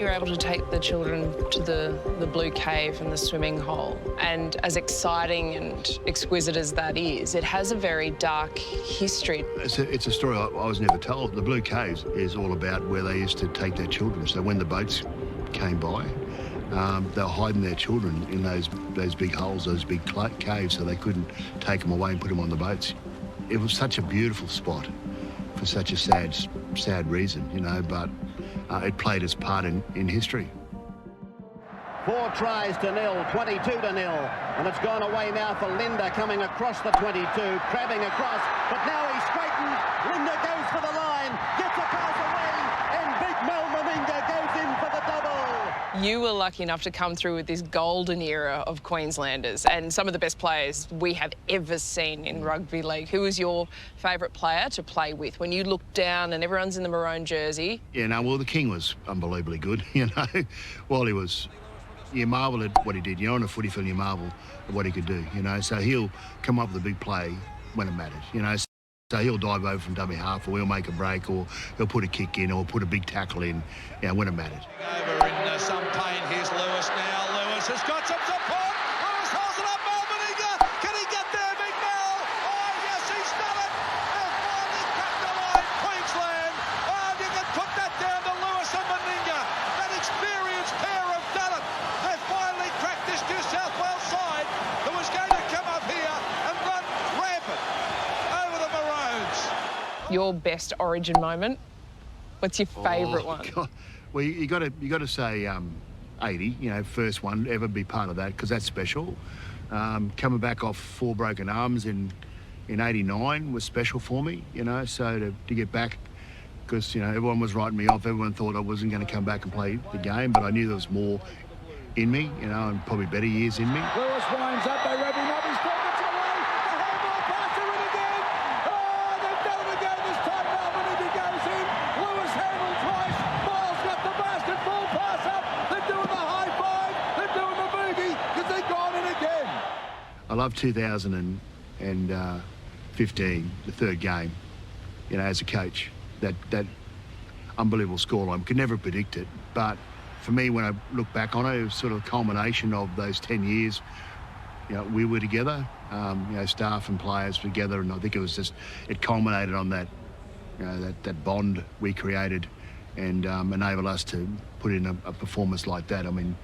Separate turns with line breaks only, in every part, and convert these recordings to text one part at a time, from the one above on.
you're able to take the children to the blue cave and the swimming hole. And as exciting and exquisite as that is, it has a very dark history.
It's a story I was never told. The blue caves is all about where they used to take their children. So when the boats came by, they were hiding their children in those big holes, those big caves, so they couldn't take them away and put them on the boats. It was such a beautiful spot for such a sad reason, you know, but it played its part in history.
4 tries to nil, 22 to nil, and it's gone away now for Linda coming across the 22, crabbing across, but now he straightens. Linda goes for the line, gets a pass away, and big Mel Meninga goes in for the double.
You were lucky enough to come through with this golden era of Queenslanders and some of the best players we have ever seen in rugby league. Who was your favourite player to play with when you look down and everyone's in the maroon jersey?
Yeah, no, well, the King was unbelievably good, you know. While he was, you marvel at what he did. You're on a footy field, you marvel at what he could do, you know. So he'll come up with a big play when it matters, you know. So he'll dive over from dummy half, or he'll make a break, or he'll put a kick in, or put a big tackle in, you know, when it mattered.
Over in some pain, here's Lewis now. Lewis has got some support. Lewis holds it up, Mel Meninga. Can he get there, Big Mel? Oh, yes, he's done it. They've finally cracked the line, Queensland. Oh, you can put that down to Lewis and Meninga. That experienced pair have done it. They've finally cracked this New South Wales side that was going to come up here and run rampant over the Maroons.
Your best Origin moment? What's your favourite one?
God. Well, you got to say 80, you know, first one ever be part of that, because that's special. Coming back off 4 broken arms in 89 was special for me, you know. So to get back, because you know everyone was writing me off, everyone thought I wasn't going to come back and play the game, but I knew there was more in me, you know, and probably better years in me.
Lewis winds up, they rev him up, he's taken it away, the handball pass to it again. Oh, they've done it again this time now, Meninga goes in. Lewis handled twice, Miles got the basketball pass up, they're doing the high five, they're doing the boogie, because they've gone in again.
I love 2015, the third game, you know, as a coach. That unbelievable scoreline. Could never predict it, but for me, when I look back on it, it was sort of a culmination of those 10 years. You know, we were together, you know, staff and players together, and I think it culminated on that, you know, that bond we created, and enabled us to put in a performance like that. I mean,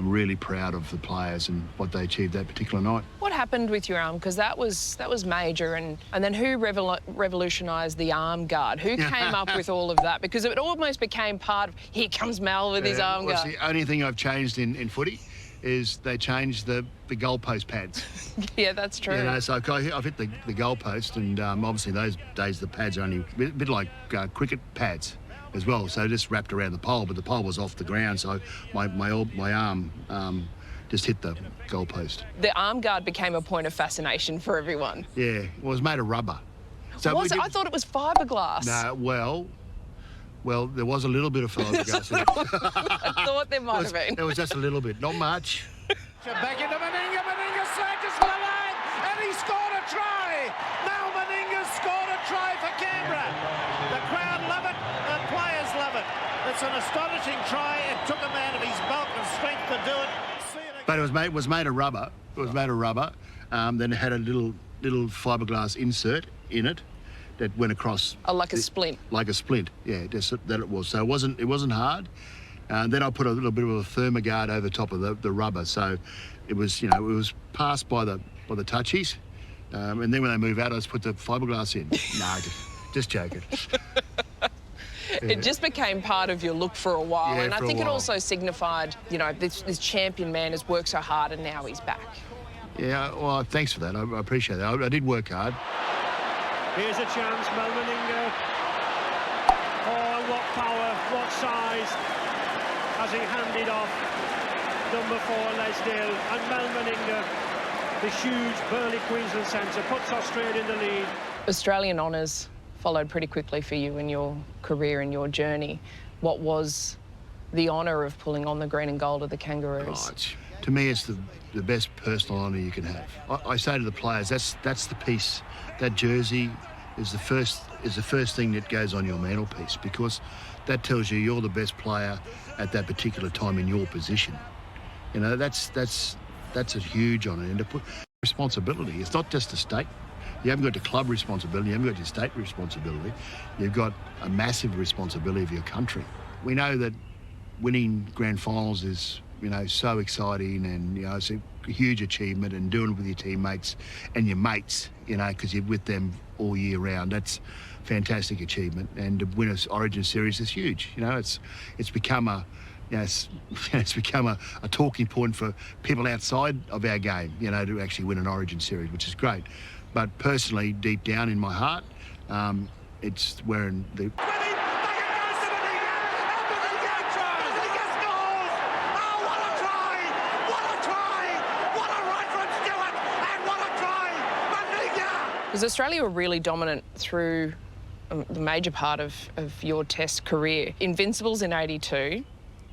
really proud of the players and what they achieved that particular night.
What happened with your arm? Because that was major, and then who revolutionised the arm guard? Who came up with all of that? Because it almost became part of, here comes Mel with his arm guard.
The only thing I've changed in footy is they changed the goalpost pads.
Yeah, that's true.
You know, so I've hit the goalpost, and obviously those days the pads are only a bit like cricket pads as well, so just wrapped around the pole, but the pole was off the ground, so my arm just hit the goalpost.
The arm guard became a point of fascination for everyone.
Yeah, it was made of rubber. So
was it? I thought it was fiberglass.
No, well, there was a little bit of fiberglass in it.
I thought there might have been.
There was just a little bit, not much.
Back into Meninga, Meninga sledges for the line, and he scored a try. Now Meninga scored a try for Canberra. The crowd love it, the players love it. It's an astonishing try. It took a man of his bulk and strength to do it.
But it was made of rubber. It was made of rubber. Then it had a little fiberglass insert in it that went across.
Oh, like a splint.
Like a splint, yeah. Just that it was. So it wasn't hard. Then I put a little bit of a thermogard over top of the rubber, so it was, you know, it was passed by the touchies, and then when they move out, I just put the fiberglass in. No, just joking.
It just became part of your look for a while,
Yeah,
and I
for a
think it
while.
also signified, you know, this champion man has worked so hard and now he's back.
Yeah, well, thanks for that. I appreciate that. I did work hard.
Here's a chance, Mel Meninga. Oh, what power, what size, as he handed off number 4, Lesdale, and Mel Meninga, the huge burly Queensland centre, puts Australia in the lead.
Australian honours followed pretty quickly for you in your career and your journey. What was the honour of pulling on the green and gold of the Kangaroos?
Oh, to me, it's the best personal honour you can have. I say to the players, that's the piece, that jersey is the first thing that goes on your mantelpiece, because that tells you you're the best player at that particular time in your position. You know, that's a huge honour, and to put responsibility. It's not just a state. You haven't got the club responsibility. You haven't got your state responsibility. You've got a massive responsibility of your country. We know that winning grand finals is, you know, so exciting, and, you know, it's a huge achievement, and doing it with your teammates and your mates, you know, because you're with them all year round. That's a fantastic achievement, and to win an Origin series is huge. You know, it's become a, you know, it's become a talking point for people outside of our game, you know, to actually win an Origin series, which is great. But personally, deep down in my heart, it's wearing the...
Because Australia were really dominant through the major part of your Test career. Invincibles in '82,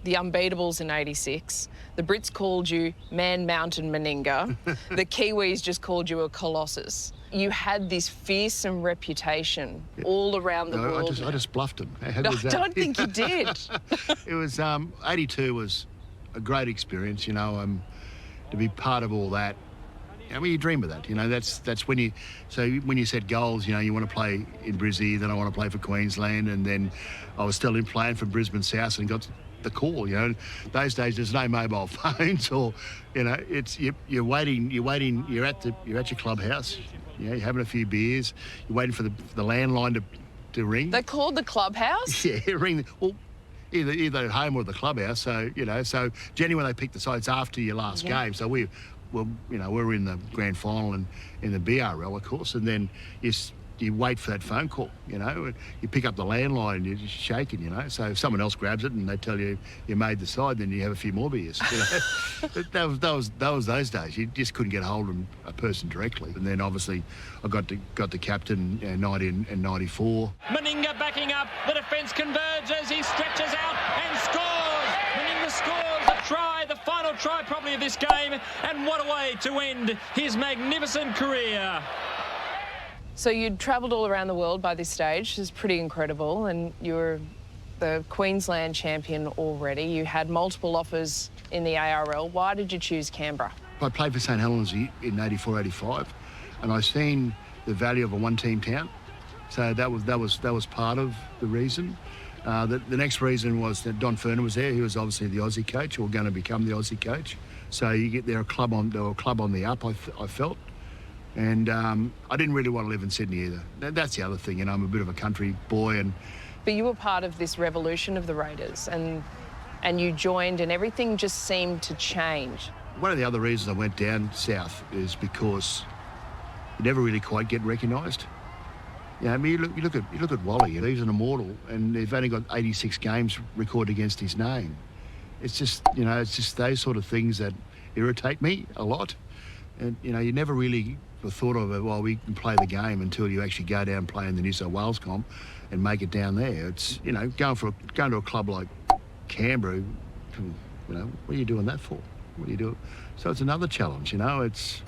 the unbeatables in '86. The Brits called you Man Mountain Meninga. The Kiwis just called you a Colossus. You had this fearsome reputation all around the world.
I just bluffed them.
I don't think you did.
It was, 82 was a great experience, you know, to be part of all that. I mean, you dream of that, you know, that's when you set goals, you know, you want to play in Brizzy, then I want to play for Queensland, and then I was still in playing for Brisbane South and got the call, you know. Those days there's no mobile phones, or, you know, it's you're waiting, you're at your clubhouse, you know, you're having a few beers, you're waiting for the landline to ring.
They called the clubhouse?
Yeah, ring. Well, either at home or the clubhouse. So, you know, generally when they pick the sides after your last game, so we were in the grand final and in the BRL, of course, and then you wait for that phone call, you know. You pick up the landline and you're just shaking, you know. So if someone else grabs it and they tell you you made the side, then you have a few more beers, you know. that was those days. You just couldn't get hold of a person directly. And then obviously I got the captain in 90 and 94.
Meninga backing up, the defence converges, he stretches out and scores! Meninga scores a try, the final try probably of this game, and what a way to end his magnificent career.
So you'd travelled all around the world by this stage, which is pretty incredible, and you were the Queensland champion already. You had multiple offers in the ARL. Why did you choose Canberra?
I played for St Helens in 84, 85, and I seen the value of a one-team town. So that was part of the reason. The next reason was that Don Ferner was there. He was obviously the Aussie coach, or going to become the Aussie coach. So you get there, a club on the up, I felt. And I didn't really want to live in Sydney either. That's the other thing, you know, I'm a bit of a country boy.
But you were part of this revolution of the Raiders, and you joined, and everything just seemed to change.
One of the other reasons I went down south is because you never really quite get recognised. You know, I mean, you look at Wally, you know, he's an immortal, and they've only got 86 games recorded against his name. It's just, you know, it's just those sort of things that irritate me a lot. And, you know, you never really thought of it, well, we can play the game until you actually go down and play in the New South Wales comp and make it down there. It's, you know, going to a club like Canberra, you know, what are you doing that for? What are you doing? So it's another challenge, you know. It's,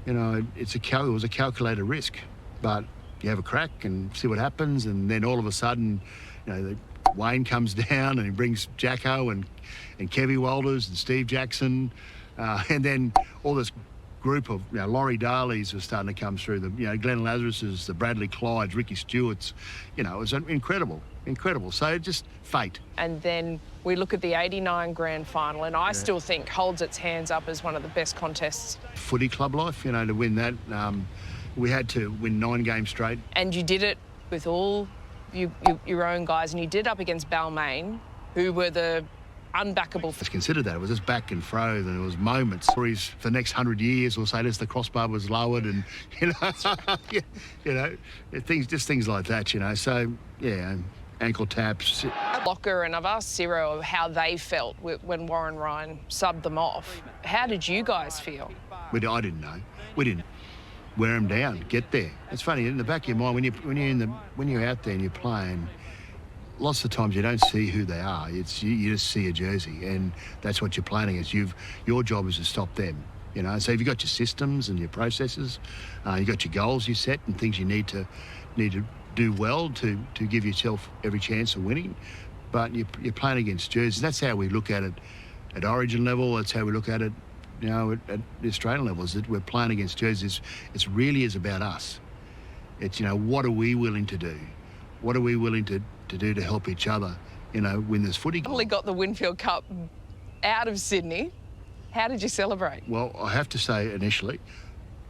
you know, it was a calculated risk, but you have a crack and see what happens, and then all of a sudden, you know, Wayne comes down and he brings Jacko and Kevy Walters and Steve Jackson, and then all this group of, you know, Laurie Darleys was starting to come through, you know, Glenn Lazarus's, the Bradley Clydes, Ricky Stewart's, you know, it was incredible. So just fate.
And then we look at the '89 grand final, and I still think holds its hands up as one of the best contests.
Footy club life, you know, to win that, we had to win 9 games straight.
And you did it with all your own guys, and you did it up against Balmain, who were the unbackable.
It's considered that. It was just back and fro, and it was moments. Stories for the next 100 years will say this, the crossbar was lowered, and, you know, you know, things like that, you know. So, yeah, ankle taps.
Locker, and I've asked Ciro how they felt when Warren Ryan subbed them off. How did you guys feel?
I didn't know. We didn't wear them down, get there. It's funny, in the back of your mind, when you're out there and you're playing, lots of times you don't see who they are. You just see a jersey, and that's what you're playing against. Your job is to stop them, you know. So if you've got your systems and your processes, you've got your goals you set and things you need to need to do well to give yourself every chance of winning. But you're playing against jerseys. That's how we look at it at Origin level. That's how we look at it, you know, at the Australian level. Is that we're playing against jerseys. It really is about us. It's, you know, what are we willing to do? What are we willing to do to help each other, you know, win this footy?
Finally got the Winfield Cup out of Sydney. How did you celebrate?
Well, I have to say initially,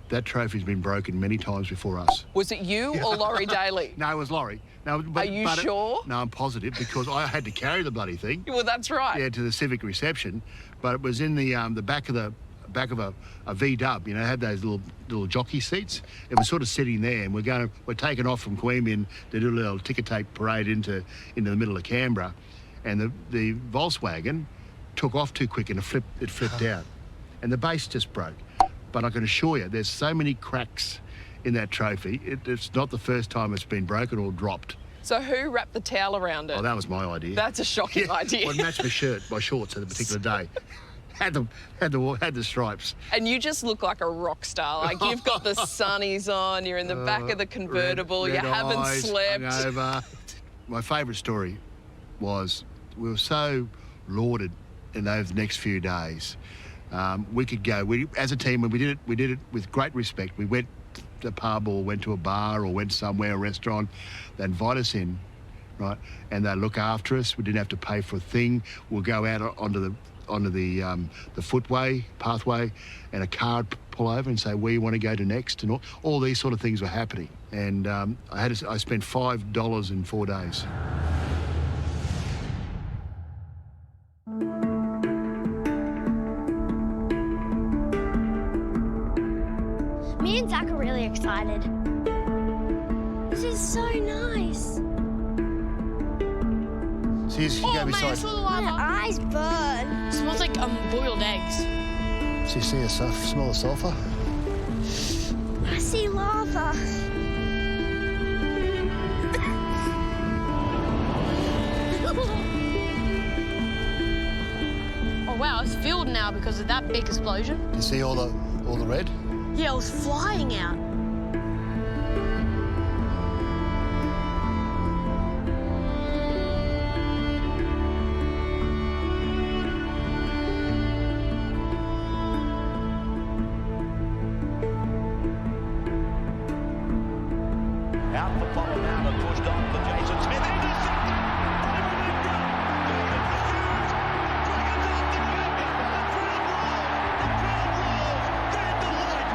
that trophy's been broken many times before us.
Was it you or Laurie Daly?
No, it was Laurie. No,
Are you sure?
No, I'm positive because I had to carry the bloody thing.
Well, that's right.
Yeah, to the civic reception, but it was in the back of a V-dub. You know, it had those little jockey seats. It was sort of sitting there, and we're taking off from Queanbeyan to do a little ticker tape parade into the middle of Canberra, and the Volkswagen took off too quick and it flipped out, and the base just broke. But I can assure you, there's so many cracks in that trophy. It's not the first time it's been broken or dropped.
So who wrapped the towel around it?
Oh, that was my idea.
That's a shocking idea.
Well, it matched my shorts at a particular day. Had the stripes.
And you just look like a rock star. Like, you've got the sunnies on, you're in the back of the convertible,
red
you haven't
eyes,
slept.
Hungover. My favourite story was we were so lauded in those next few days. We could go. As a team, when we did it with great respect. We went to a pub or went to a bar or went somewhere, a restaurant. They invite us in, right, and they look after us. We didn't have to pay for a thing. We'll go out onto the footway, pathway, and a car would pull over and say, where you want to go to next, and all these sort of things were happening. And I spent $5 in 4 days.
Me and Zach are really excited. This is so nice.
So you go beside.
My eyes burn.
It smells like boiled eggs.
So you see smell the sulphur?
I see lava.
Oh wow, it's filled now because of that big explosion.
You see all the red?
Yeah, it was flying out.
Out the bottom now and pushed on for Jason Smith. Intercepted by Meninga. Grand delight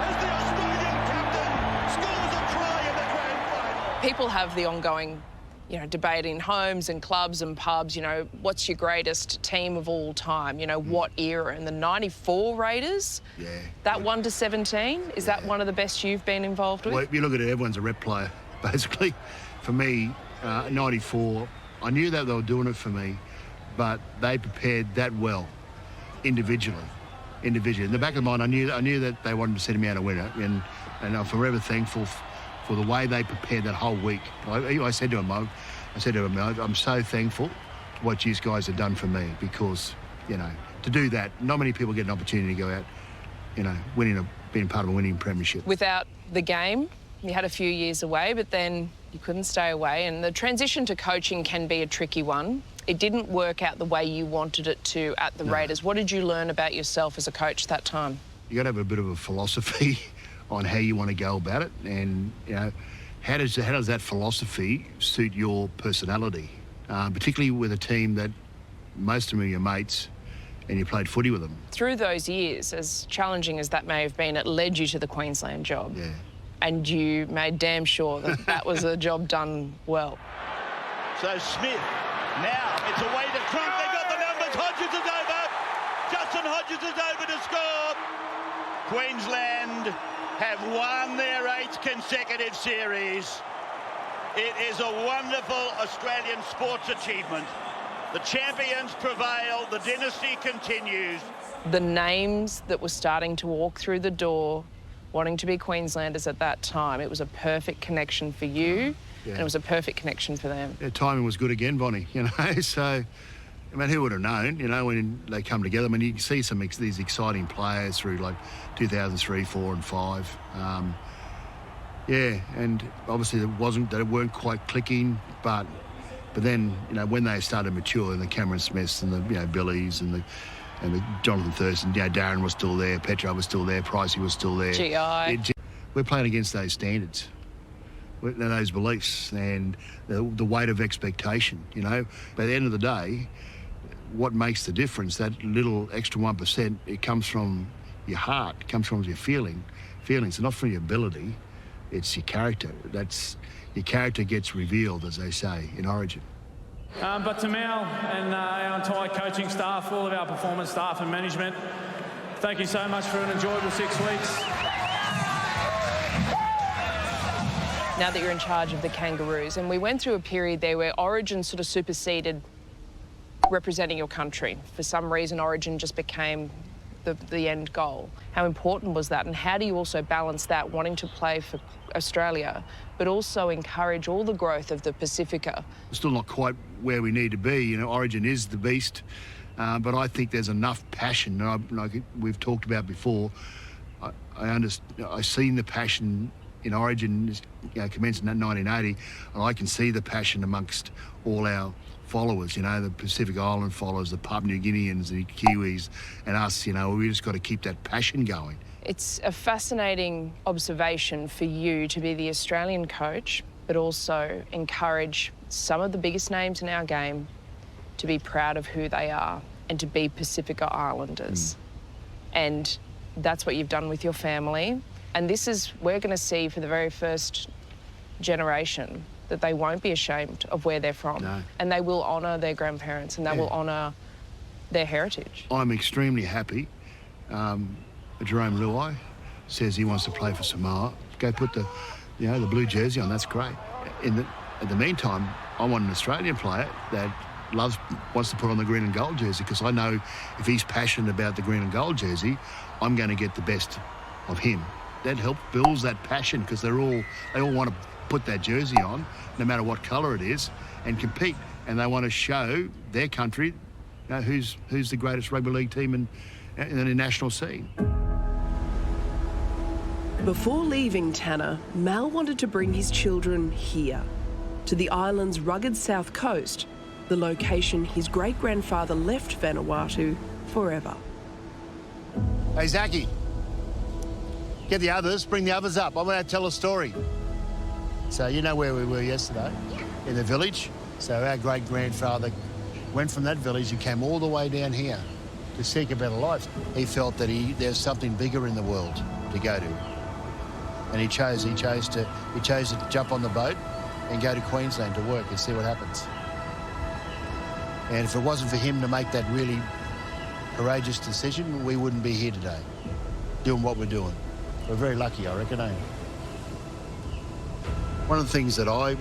as the Australian captain scores a try in the grand final.
People have the ongoing, you know, debate in homes and clubs and pubs, you know, what's your greatest team of all time? You know, what era? And the 94 Raiders,
Yeah.
that 1-17, is that one of the best you've been involved with?
Well, if you look at it, everyone's a rep player, basically. For me, 94, I knew that they were doing it for me, but they prepared that well, individually. In the back of my mind, I knew that they wanted to send me out a winner, and I'm forever thankful for the way they prepared that whole week. I said to them, I'm so thankful for what you guys have done for me, because, you know, to do that, not many people get an opportunity to go out, you know, being part of a winning premiership.
Without the game, you had a few years away, but then you couldn't stay away, and the transition to coaching can be a tricky one. It didn't work out the way you wanted it to at the Raiders. What did you learn about yourself as a coach that time? You
got to have a bit of a philosophy on how you want to go about it, and, you know, how does that philosophy suit your personality, particularly with a team that most of them are your mates and you played footy with them.
Through those years, as challenging as that may have been, it led you to the Queensland job.
Yeah.
And you made damn sure that that was a job done well.
So Smith, now it's away to Crump. They got the numbers. Hodges is over. Justin Hodges is over to score. Queensland have won their 8th consecutive series. It is a wonderful Australian sports achievement. The champions prevail. The dynasty continues.
The names that were starting to walk through the door, wanting to be Queenslanders at that time, it was a perfect connection for you, and it was a perfect connection for them.
Yeah, timing was good again, Bonnie, you know, so, I mean, who would have known, you know, when they come together? I mean, you can see these exciting players through, like, 2003, 4 and 5. Yeah, and obviously it weren't quite clicking, but then, you know, when they started to mature, and the Cameron Smiths and the, you know, Billies and the Jonathan Thurston, you know, Darren was still there, Petro was still there, Pricey was still there.
GI.
We're playing against those standards, those beliefs, and the weight of expectation, you know. By the end of the day, what makes the difference, that little extra 1%, it comes from your heart, it comes from your feelings, not from your ability. It's your character. Your character gets revealed, as they say, in Origin.
But to Mal and our entire coaching staff, all of our performance staff and management, thank you so much for an enjoyable 6 weeks.
Now that you're in charge of the Kangaroos, and we went through a period there where Origin sort of superseded representing your country. For some reason, Origin just became the end goal. How important was that, and how do you also balance that, wanting to play for Australia, but also encourage all the growth of the Pacifica?
Still not quite where we need to be. You know, Origin is the beast, but I think there's enough passion. Like we've talked about before, I've seen the passion in Origin, you know, commencing in 1980, and I can see the passion amongst all our followers, you know, the Pacific Island followers, the Papua New Guineans, the Kiwis, and us, you know, we just got to keep that passion going.
It's a fascinating observation for you to be the Australian coach, but also encourage some of the biggest names in our game to be proud of who they are and to be Pacifica Islanders. And that's what you've done with your family. And this is, we're going to see for the very first generation that they won't be ashamed of where they're from.
No.
And they will honour their grandparents, and they will honour their heritage.
I'm extremely happy. Jerome Luai says he wants to play for Samoa. Go put the blue jersey on, that's great. In the meantime, I want an Australian player that wants to put on the green and gold jersey, because I know if he's passionate about the green and gold jersey, I'm going to get the best of him. That helps builds that passion, because they all want to put that jersey on, no matter what colour it is, and compete. And they want to show their country, you know, who's the greatest rugby league team in the national scene.
Before leaving Tanner, Mal wanted to bring his children here, to the island's rugged south coast, the location his great-grandfather left Vanuatu forever.
Hey, Zachy, get the others, bring the others up. I want to tell a story. So you know where we were yesterday? Yeah. In the village. So our great-grandfather went from that village and came all the way down here to seek a better life. He felt that there's something bigger in the world to go to. And he chose to jump on the boat and go to Queensland to work and see what happens. And if it wasn't for him to make that really courageous decision, we wouldn't be here today, doing what we're doing. We're very lucky, I reckon, eh? One of the things that I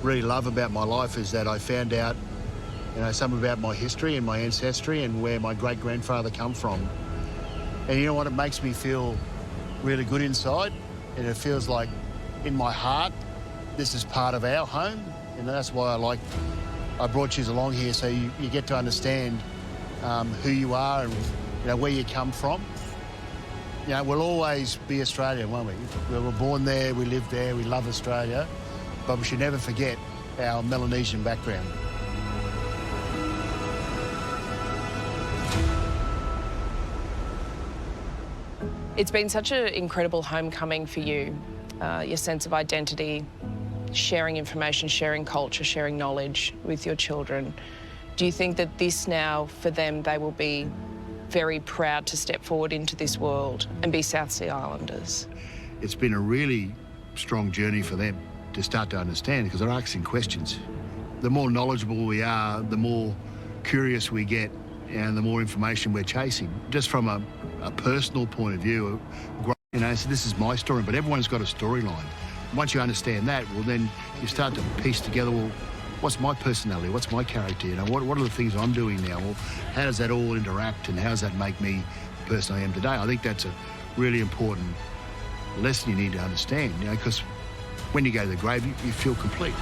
really love about my life is that I found out, you know, some about my history and my ancestry and where my great-grandfather come from. And you know what? It makes me feel really good inside, and it feels like in my heart this is part of our home, and that's why I brought you along here, so you get to understand who you are and, you know, where you come from. You know, we'll always be Australian, won't we? We were born there, we live there, we love Australia, but we should never forget our Melanesian background.
It's been such an incredible homecoming for you, your sense of identity, sharing information, sharing culture, sharing knowledge with your children. Do you think that this now, for them, they will be very proud to step forward into this world and be South Sea Islanders?
It's been a really strong journey for them to start to understand, because they're asking questions. The more knowledgeable we are, the more curious we get, and the more information we're chasing. Just from a personal point of view, you know, so this is my story, but everyone's got a storyline. Once you understand that, well, then you start to piece together, well, what's my personality? What's my character? You know, what are the things I'm doing now? Well, how does that all interact, and how does that make me the person I am today? I think that's a really important lesson you need to understand, you know, because when you go to the grave, you feel complete.